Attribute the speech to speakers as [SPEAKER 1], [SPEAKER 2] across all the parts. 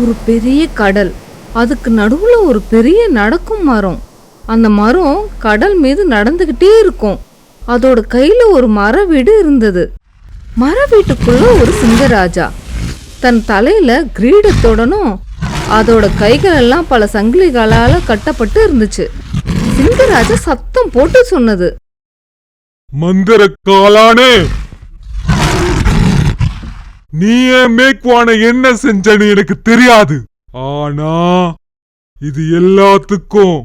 [SPEAKER 1] ஒரு பெரிய கடல், அதுக்கு நடுவுல ஒரு பெரிய நடக்கும் மரம். அந்த மரம் கடல் மீது நடந்துகிட்டே இருக்கும். அதோட கையில ஒரு மர வீடு இருந்தது. மர வீட்டுக்குள்ள ஒரு சிங்கராஜா. தன் தலையில கிரீடத்துடனும் அதோட கைகள் எல்லாம் பல சங்கிலிகளால கட்டப்பட்டு இருந்துச்சு. சிங்கராஜா சத்தம் போட்டு சொன்னது,
[SPEAKER 2] மந்திர காலானே, நீ மேக்வான என்ன செஞ்சன்னு எனக்கு தெரியாது. ஆனா இது எல்லாத்துக்கும்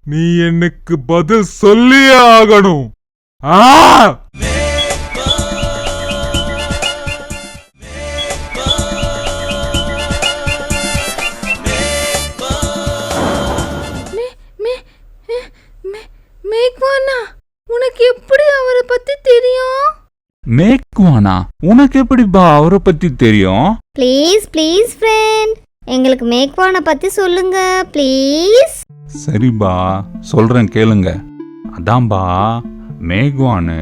[SPEAKER 2] நீ எனக்கு பதில் சொல்லியே ஆகணும்.
[SPEAKER 1] மேக்வானா, உனக்கு எப்படி அவரை பத்தி தெரியும்?
[SPEAKER 3] மேக்வானா, உனக்கு எப்படிப்பா அவரை பத்தி தெரியும்?
[SPEAKER 4] ப்ளீஸ் ப்ளீஸ் ஃப்ரெண்ட், எங்களுக்கு மேக்வானை பத்தி சொல்லுங்க ப்ளீஸ்.
[SPEAKER 3] சரிப்பா, சொல்றேன் கேளுங்க. அதான்பா, மேக்வானு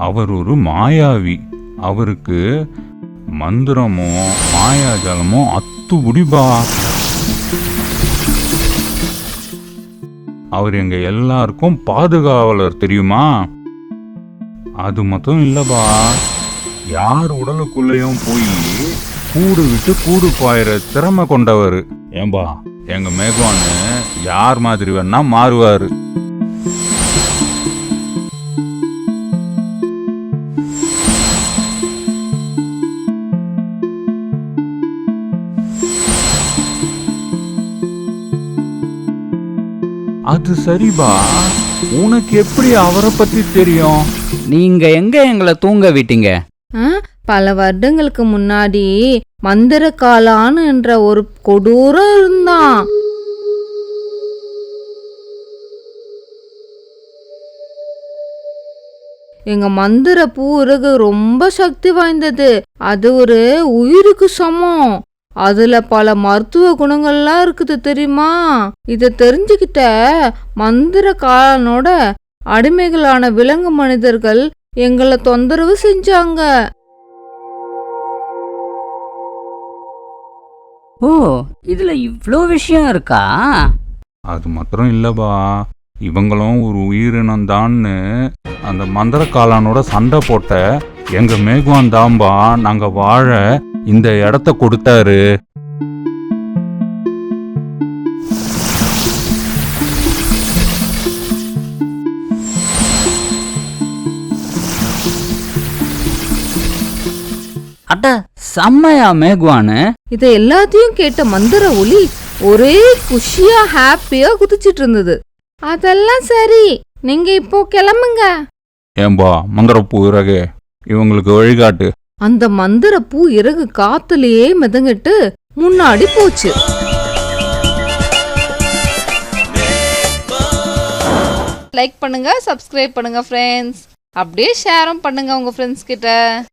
[SPEAKER 3] அவர் ஒரு மாயாவி. அவருக்கு மந்திரமும் மாயாஜாலமும் அத்துபுடிபா. அவர் எங்க எல்லாருக்கும் பாதுகாவலர், தெரியுமா? அது மட்டும் இல்லப்பா, யார் உடலுக்குள்ளேயும் போய் கூடு விட்டு கூடு பாயிற திறமை கொண்டவர். ஏன்பா, எங்க மேக்வானு யார் மாதிரி வேணா மாறுவாரு. அது சரிபா, உனக்கு எப்படி அவரை பத்தி தெரியும்?
[SPEAKER 5] நீங்க எங்க எங்களை தூங்க விட்டீங்க?
[SPEAKER 1] பல வருடங்களுக்கு முன்னாடி மந்திர காலான் என்ற ஒரு கொடூரம் இருந்தான். எங்க மந்திர பூ இறகு ரொம்ப சக்தி வாய்ந்தது. அது ஒரு உயிருக்கு சமம். அதுல பல மருத்துவ குணங்கள்லாம் இருக்குது, தெரியுமா? இத தெரிஞ்சுக்கிட்ட மந்திர காலனோட அடிமைகளான விலங்கு மனிதர்கள் எங்களை தொந்தரவு செஞ்சாங்க.
[SPEAKER 5] ஓ, இதுல இவ்ளோ விஷயம் இருக்கா?
[SPEAKER 3] அது மாத்திரம் இல்லபா, இவங்களும் ஒரு உயிரினம்தான்னு அந்த மந்திர காலானோட சண்டை போட்ட எங்க மேக்வான் தான்பா நாங்க வாழ இந்த இடத்த கொடுத்தாரு.
[SPEAKER 5] அட செம்மையா மேக்வானு.
[SPEAKER 1] இத எல்லாத்தையும் கேட்ட மந்திர ஒலி ஒரே குஷியா ஹாப்பியா குதிச்சிட்டு இருந்தது. அதெல்லாம் சரி, நீங்க இப்போ கிளம்புங்க.
[SPEAKER 3] ஏம்பா மந்திரப்பூ இறகு, இவங்களுக்கு வழிகாட்டு.
[SPEAKER 1] அந்த மந்திர பூ இறகு காத்துலயே மிதங்கிட்டு முன்னாடி போச்சு. லைக் பண்ணுங்க, சப்ஸ்கிரைப் பண்ணுங்க ஃப்ரெண்ட்ஸ். அப்படியே ஷேரும் பண்ணுங்க உங்க ஃப்ரெண்ட்ஸ் கிட்ட.